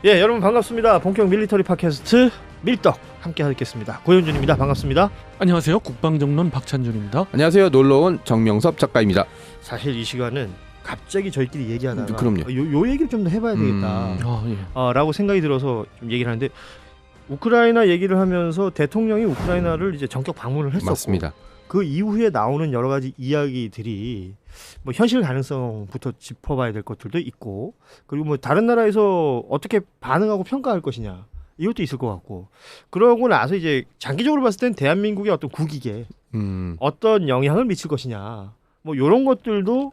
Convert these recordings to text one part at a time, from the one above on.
예, 여러분 반갑습니다. 본격 밀리터리 팟캐스트 밀떡 함께 하겠습니다. 고현준입니다. 반갑습니다. 안녕하세요. 국방정론 박찬준입니다. 안녕하세요. 놀러온 정명섭 작가입니다. 사실 이 시간은 갑자기 저희끼리 얘기하다가 그럼요. 요 얘기를 좀 더 해봐야 되겠다 라고 생각이 들어서 좀 얘기를 하는데, 우크라이나 얘기를 하면서 대통령이 우크라이나를 이제 전격 방문을 했었고, 맞습니다. 그 이후에 나오는 여러 가지 이야기들이 뭐 현실 가능성부터 짚어봐야 될 것들도 있고, 그리고 뭐 다른 나라에서 어떻게 반응하고 평가할 것이냐 이것도 있을 것 같고, 그러고 나서 이제 장기적으로 봤을 땐 대한민국의 어떤 국익에 어떤 영향을 미칠 것이냐, 뭐 이런 것들도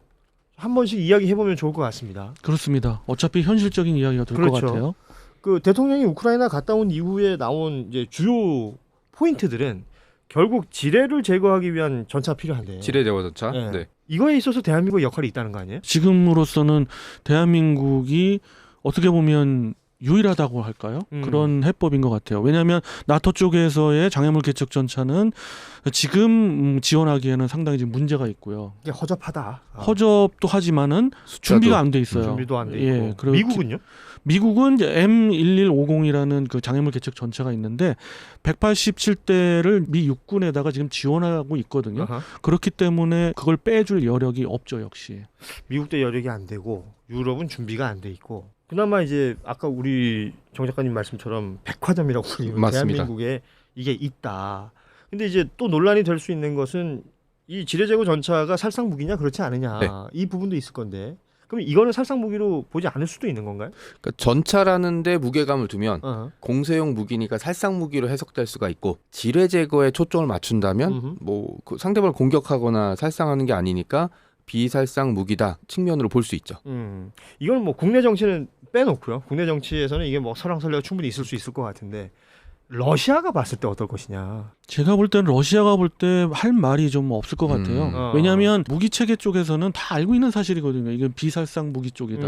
한 번씩 이야기해보면 좋을 것 같습니다. 그렇습니다. 어차피 현실적인 이야기가 될 것 그렇죠. 같아요. 그 대통령이 우크라이나 갔다 온 이후에 나온 이제 주요 포인트들은 결국 지뢰를 제거하기 위한 전차가 필요한데, 지뢰 제거 전차. 네. 네. 이거에 있어서 대한민국의 역할이 있다는 거 아니에요? 지금으로서는 대한민국이 어떻게 보면 유일하다고 할까요? 그런 해법인 것 같아요. 왜냐하면 나토 쪽에서의 장애물 개척 전차는 지금 지원하기에는 상당히 지금 문제가 있고요. 이게 허접하다. 허접도 하지만은 준비가 안 돼 있어요. 준비도 안 돼 있고. 예, 그리고 미국은요? 미국은 이제 M1150이라는 그 장애물 개척 전차가 있는데 187대를 미 육군에다가 지금 지원하고 있거든요. 아하. 그렇기 때문에 그걸 빼줄 여력이 없죠, 역시. 미국도 여력이 안 되고 유럽은 준비가 안 돼 있고, 그나마 이제 아까 우리 정 작가님 말씀처럼 백화점이라고 불리는 맞습니다. 대한민국에 이게 있다. 근데 이제 또 논란이 될 수 있는 것은 이 지뢰 제거 전차가 살상 무기냐 그렇지 않느냐, 네. 이 부분도 있을 건데, 그럼 이거는 살상 무기로 보지 않을 수도 있는 건가요? 그러니까 전차라는데 무게감을 두면 어허. 공세용 무기니까 살상 무기로 해석될 수가 있고, 지뢰 제거에 초점을 맞춘다면 뭐 그 상대방을 공격하거나 살상하는 게 아니니까 비살상 무기다 측면으로 볼 수 있죠. 이건 뭐 국내 정치는 빼놓고요. 국내 정치에서는 이게 뭐 설왕설래가 충분히 있을 수 있을 것 같은데, 러시아가 봤을 때 어떨 것이냐. 제가 볼 때는 러시아가 볼 때 할 말이 좀 없을 것 같아요. 왜냐하면 무기 체계 쪽에서는 다 알고 있는 사실이거든요. 이게 비살상 무기 쪽이다.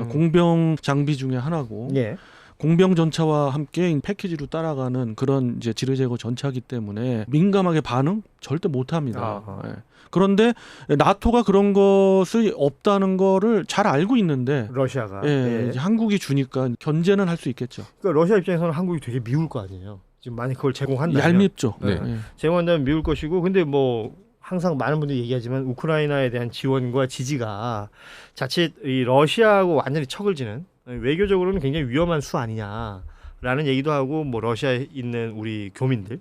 공병 장비 중에 하나고. 예. 공병 전차와 함께 패키지로 따라가는 그런 이제 지뢰 제거 전차이기 때문에 민감하게 반응 절대 못합니다. 예. 그런데 나토가 그런 것이 없다는 거를 잘 알고 있는데, 러시아가. 예, 이제 한국이 주니까 견제는 할 수 있겠죠. 그러니까 러시아 입장에서는 한국이 되게 미울 거 아니에요. 지금 만약 그걸 제공한다면. 얄밉죠. 네. 예. 제공한다면 미울 것이고, 근데 뭐 항상 많은 분들이 얘기하지만 우크라이나에 대한 지원과 지지가 자칫 이 러시아하고 완전히 척을 지는, 외교적으로는 굉장히 위험한 수 아니냐라는 얘기도 하고, 뭐 러시아에 있는 우리 교민들,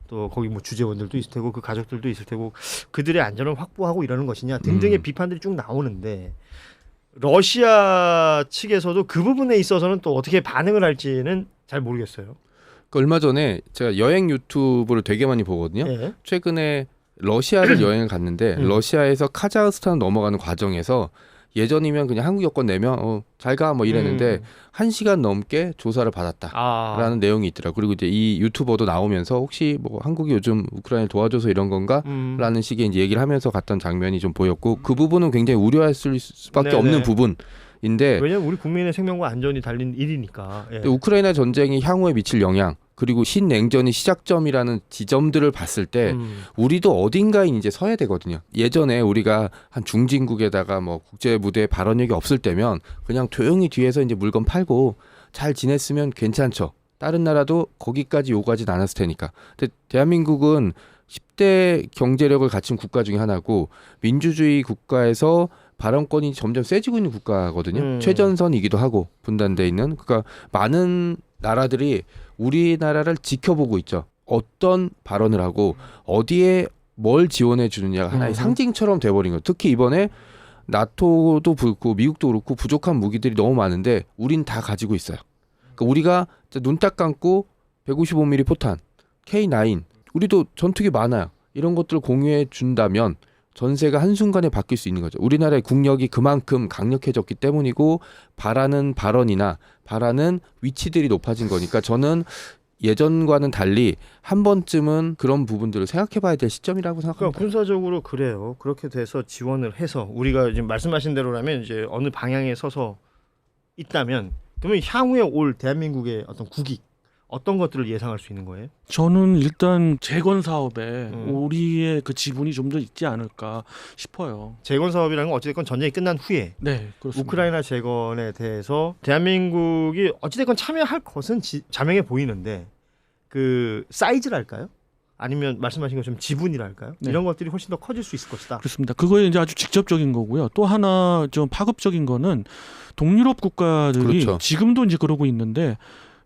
또 거기 뭐 주재원들도 있을 테고 그 가족들도 있을 테고 그들의 안전을 확보하고 이러는 것이냐 등등의 비판들이 쭉 나오는데, 러시아 측에서도 그 부분에 있어서는 또 어떻게 반응을 할지는 잘 모르겠어요. 그 얼마 전에 제가 여행 유튜브를 되게 많이 보거든요. 예. 최근에 러시아를 여행을 갔는데 러시아에서 카자흐스탄 넘어가는 과정에서 예전이면 그냥 한국 여권 내면 잘 가 뭐 이랬는데 1시간 넘게 조사를 받았다라는 내용이 있더라고요. 그리고 이제 이 유튜버도 나오면서 혹시 뭐 한국이 요즘 우크라이나를 도와줘서 이런 건가? 라는 식의 이제 얘기를 하면서 갔던 장면이 좀 보였고, 그 부분은 굉장히 우려했을 수밖에 없는 부분인데, 왜냐하면 우리 국민의 생명과 안전이 달린 일이니까. 예. 우크라이나 전쟁이 향후에 미칠 영향, 그리고 신냉전이 시작점이라는 지점들을 봤을 때 우리도 어딘가에 이제 서야 되거든요. 예전에 우리가 한 중진국에다가 뭐 국제 무대에 발언력이 없을 때면 그냥 조용히 뒤에서 이제 물건 팔고 잘 지냈으면 괜찮죠. 다른 나라도 거기까지 요구하진 않았을 테니까. 근데 대한민국은 10대 경제력을 갖춘 국가 중에 하나고, 민주주의 국가에서 발언권이 점점 세지고 있는 국가거든요. 최전선이기도 하고 분단돼 있는. 그러니까 많은 나라들이 우리나라를 지켜보고 있죠. 어떤 발언을 하고 어디에 뭘 지원해 주느냐가 하나의 상징처럼 돼버린 거예요. 특히 이번에 나토도 그렇고 미국도 그렇고 부족한 무기들이 너무 많은데 우린 다 가지고 있어요. 그러니까 우리가 눈 딱 감고 155mm 포탄, K9, 우리도 전투기 많아요. 이런 것들을 공유해 준다면 전세가 한순간에 바뀔 수 있는 거죠. 우리나라의 국력이 그만큼 강력해졌기 때문이고, 바라는 발언이나 바라는 위치들이 높아진 거니까, 저는 예전과는 달리 한 번쯤은 그런 부분들을 생각해 봐야 될 시점이라고 생각합니다. 그러니까 군사적으로 그래요. 그렇게 돼서 지원을 해서 우리가 지금 말씀하신 대로라면 이제 어느 방향에 서서 있다면, 그러면 향후에 올 대한민국의 어떤 국익, 어떤 것들을 예상할 수 있는 거예요? 저는 일단 재건 사업에 우리의 그 지분이 좀 더 있지 않을까 싶어요. 재건 사업이라는 건 어찌됐건 전쟁이 끝난 후에 네, 그렇습니다. 우크라이나 재건에 대해서 대한민국이 어찌됐건 참여할 것은 자명해 보이는데 그 사이즈랄까요? 아니면 말씀하신 것처럼 지분이랄까요? 네. 이런 것들이 훨씬 더 커질 수 있을 것이다. 그렇습니다. 그거에 이제 아주 직접적인 거고요. 또 하나 좀 파급적인 거는 동유럽 국가들이 그렇죠. 지금도 이제 그러고 있는데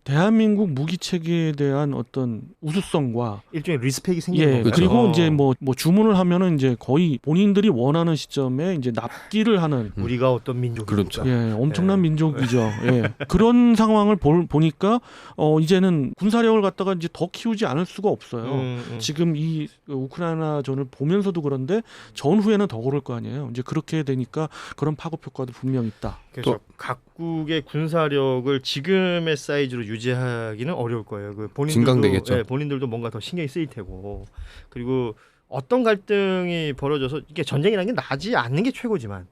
대한민국 무기 체계에 대한 어떤 우수성과 일종의 리스펙이 생기는 예, 건가요? 그리고 어. 이제 뭐 주문을 하면은 이제 거의 본인들이 원하는 시점에 이제 납기를 하는 우리가 어떤 민족입니까? 그렇죠. 예, 엄청난 예. 민족이죠. 예. 그런 상황을 보니까 이제는 군사력을 갖다가 이제 더 키우지 않을 수가 없어요. 지금 이 우크라이나전을 보면서도 그런데 전후에는 더 그럴 거 아니에요. 이제 그렇게 되니까 그런 파급 효과도 분명 있다. 그래서 각국의 군사력을 지금의 사이즈로 유지하기는 어려울 거예요. 그 본인들도 진강되겠죠. 예, 본인들도 뭔가 더 신경이 쓰일 테고 그리고 어떤 갈등이 벌어져서 이게 전쟁이라는 게 나지 않는 게 최고지만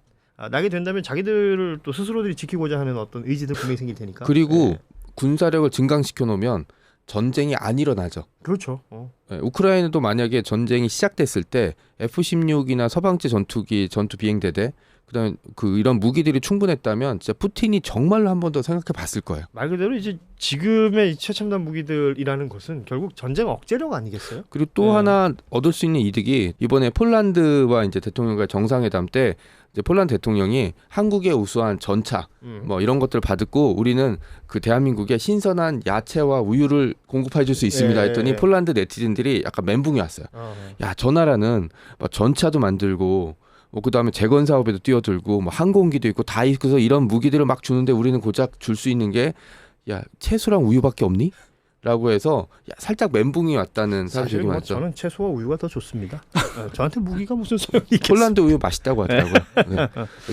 나게 된다면 자기들을 또 스스로들이 지키고자 하는 어떤 의지들 분명히 생길 테니까. 그리고 예. 군사력을 증강시켜 놓으면 전쟁이 안 일어나죠. 그렇죠. 예, 우크라이나도 만약에 전쟁이 시작됐을 때 F-16이나 서방제 전투기, 전투 비행대대 그다음 그 이런 무기들이 충분했다면 진짜 푸틴이 정말로 한 번 더 생각해 봤을 거예요. 말 그대로 이제 지금의 최첨단 무기들이라는 것은 결국 전쟁 억제력 아니겠어요? 그리고 또 네. 하나 얻을 수 있는 이득이 이번에 폴란드와 이제 대통령과 정상회담 때 이제 폴란드 대통령이 한국의 우수한 전차 뭐 이런 것들을 받고 우리는 그 대한민국에 신선한 야채와 우유를 공급해 줄 수 있습니다 예. 했더니 폴란드 네티즌들이 약간 멘붕이 왔어요. 야, 저 나라는 뭐 전차도 만들고 뭐 그다음에 재건 사업에도 뛰어들고 뭐 항공기도 있고 다 있어서 이런 무기들을 막 주는데 우리는 고작 줄 수 있는 게 야, 채소랑 우유밖에 없니? 라고 해서 야, 살짝 멘붕이 왔다는 사실 사실이 뭐 많죠. 저는 채소와 우유가 더 좋습니다. 저한테 무기가 무슨 소용이 있겠어요? 폴란드 우유 맛있다고 하더라고요. 네.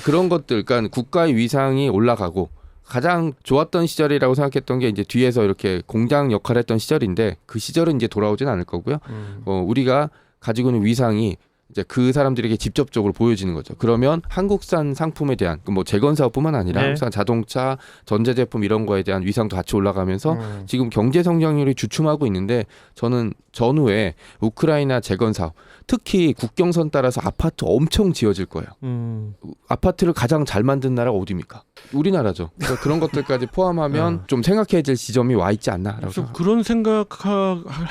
그런 것들, 그러니까 국가의 위상이 올라가고 가장 좋았던 시절이라고 생각했던 게 이제 뒤에서 이렇게 공장 역할을 했던 시절인데 그 시절은 이제 돌아오진 않을 거고요. 우리가 가지고 있는 위상이 이제 그 사람들에게 직접적으로 보여지는 거죠. 그러면 한국산 상품에 대한 뭐 재건 사업뿐만 아니라 네. 한국산 자동차, 전자제품 이런 거에 대한 위상도 같이 올라가면서 지금 경제 성장률이 주춤하고 있는데 저는 전후에 우크라이나 재건 사업, 특히 국경선 따라서 아파트 엄청 지어질 거예요. 아파트를 가장 잘 만든 나라가 어디입니까? 우리나라죠. 그래서 그런 것들까지 포함하면 좀 생각해야 될 지점이 와 있지 않나라고 그래서 생각합니다. 그런 생각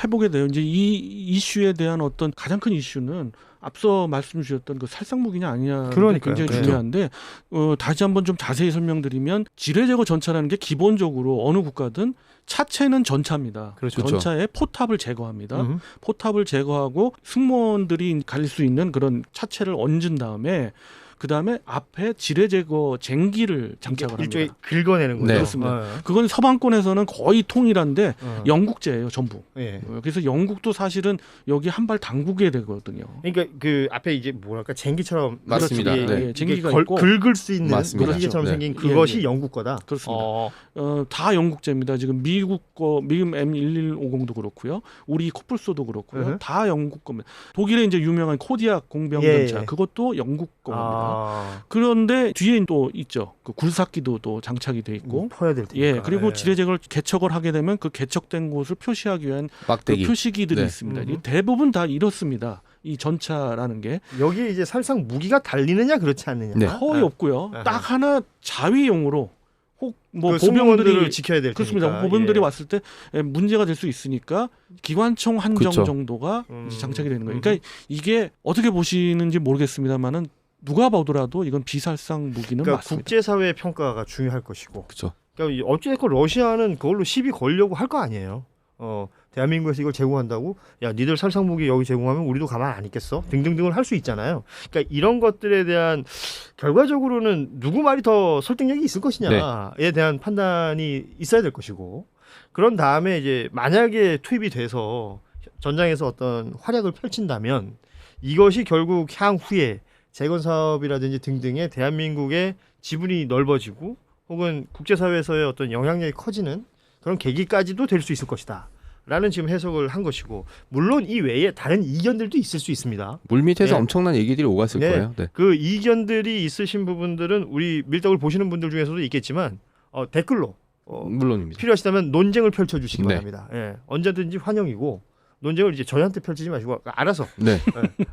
해보게 돼요. 이제 이 이슈에 대한 어떤 가장 큰 이슈는 앞서 말씀 주셨던 그 살상 무기냐 아니냐는 그러니까요. 굉장히 네. 중요한데 다시 한번 좀 자세히 설명드리면 지뢰제거 전차라는 게 기본적으로 어느 국가든 차체는 전차입니다. 그렇죠. 전차에 포탑을 제거합니다. 포탑을 제거하고 승무원들이 갈 수 있는 그런 차체를 얹은 다음에 그 다음에 앞에 지뢰제거 쟁기를 장착을 일종의 합니다. 긁어내는 거죠. 네. 그렇습니다. 그건 서방권에서는 거의 통일한데 영국제예요, 전부. 예. 그래서 영국도 사실은 여기 한 발 당구게 되거든요. 그러니까 그 앞에 이제 뭐랄까 쟁기처럼 맞습니다. 이게, 네. 이게 쟁기가 걸, 있고. 긁을 수 있는 맞습니다. 기계처럼 네. 생긴 그것이 예, 예. 영국 거다. 그렇습니다. 다 영국제입니다. 지금 미국 M1150도 그렇고요. 우리 코뿔소도 그렇고요. 다 영국 겁니다. 독일의 이제 유명한 코디악 공병 전차 예. 그것도 영국 겁니다. 그런데 뒤에 또 있죠. 그 굴삭기도 또 장착이 돼 있고. 퍼야 될 테니까. 예, 그리고 지뢰제거를 개척을 하게 되면 그 개척된 곳을 표시하기 위한 그 막대기. 표시기들이 네. 있습니다. 이게 대부분 다 이렇습니다. 이 전차라는 게 여기 이제 살상 무기가 달리느냐 그렇지 않느냐. 네. 거의 없고요. 아하. 딱 하나 자위용으로 혹 뭐 그 승무원들을 보병들이 지켜야 될 그렇습니다. 테니까. 보병들이 예. 왔을 때 문제가 될 수 있으니까 기관총 한정 그쵸. 정도가 이제 장착이 되는 거예요. 그러니까 이게 어떻게 보시는지 모르겠습니다만은 누가 보더라도 이건 비살상 무기는 그러니까 맞습니다. 국제사회의 평가가 중요할 것이고. 그렇죠. 그러니까 어찌됐건 러시아는 그걸로 시비 걸려고 할 거 아니에요. 대한민국에서 이걸 제공한다고 야 니들 살상무기 여기 제공하면 우리도 가만 안 있겠어 등등등을 할 수 있잖아요. 그러니까 이런 것들에 대한 결과적으로는 누구 말이 더 설득력이 있을 것이냐에 대한 판단이 있어야 될 것이고 그런 다음에 이제 만약에 투입이 돼서 전장에서 어떤 활약을 펼친다면 이것이 결국 향후에 재건 사업이라든지 등등의 대한민국의 지분이 넓어지고 혹은 국제사회에서의 어떤 영향력이 커지는 그런 계기까지도 될 수 있을 것이다. 라는 지금 해석을 한 것이고 물론 이 외에 다른 이견들도 있을 수 있습니다. 물밑에서 네. 엄청난 얘기들이 오갔을 네. 거예요. 네. 그 이견들이 있으신 부분들은 우리 밀떡을 보시는 분들 중에서도 있겠지만 댓글로 물론입니다. 필요하시다면 논쟁을 펼쳐주시기 네. 바랍니다. 예, 언제든지 환영이고 논쟁을 이제 저희한테 펼치지 마시고 알아서 네.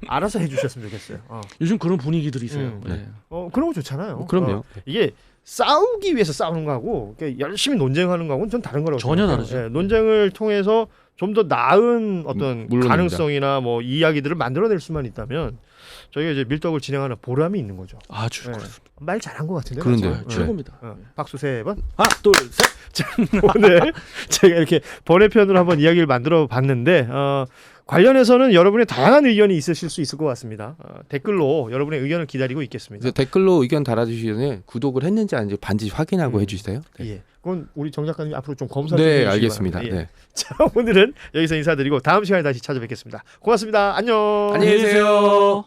알아서 해주셨으면 좋겠어요. 요즘 그런 분위기들이 있어요. 네. 그런 거 좋잖아요. 그럼요. 이게 싸우기 위해서 싸우는 거하고 열심히 논쟁하는 거하고는 전 다른 거라고 전혀 생각해요. 다르죠. 예, 논쟁을 통해서 좀 더 나은 어떤 물론입니다. 가능성이나 뭐 이야기들을 만들어낼 수만 있다면 저희가 이제 밀떡을 진행하는 보람이 있는 거죠. 아주 예. 그렇습니다. 말 잘한 것 같은데. 그런데요. 맞죠? 예. 최고입니다. 박수 3번. 하나, 둘, 셋. 오늘 제가 이렇게 번외편으로 한번 이야기를 만들어 봤는데 관련해서는 여러분의 다양한 의견이 있으실 수 있을 것 같습니다. 댓글로 여러분의 의견을 기다리고 있겠습니다. 그래서 댓글로 의견 달아주시기 전에 구독을 했는지 아닌지 반드시 확인하고 해주세요. 네. 예. 그건 우리 정 작가님 앞으로 좀 검사 좀 네, 해주시기 알겠습니다. 바랍니다. 예. 네. 자, 오늘은 여기서 인사드리고 다음 시간에 다시 찾아뵙겠습니다. 고맙습니다. 안녕. 안녕히 계세요.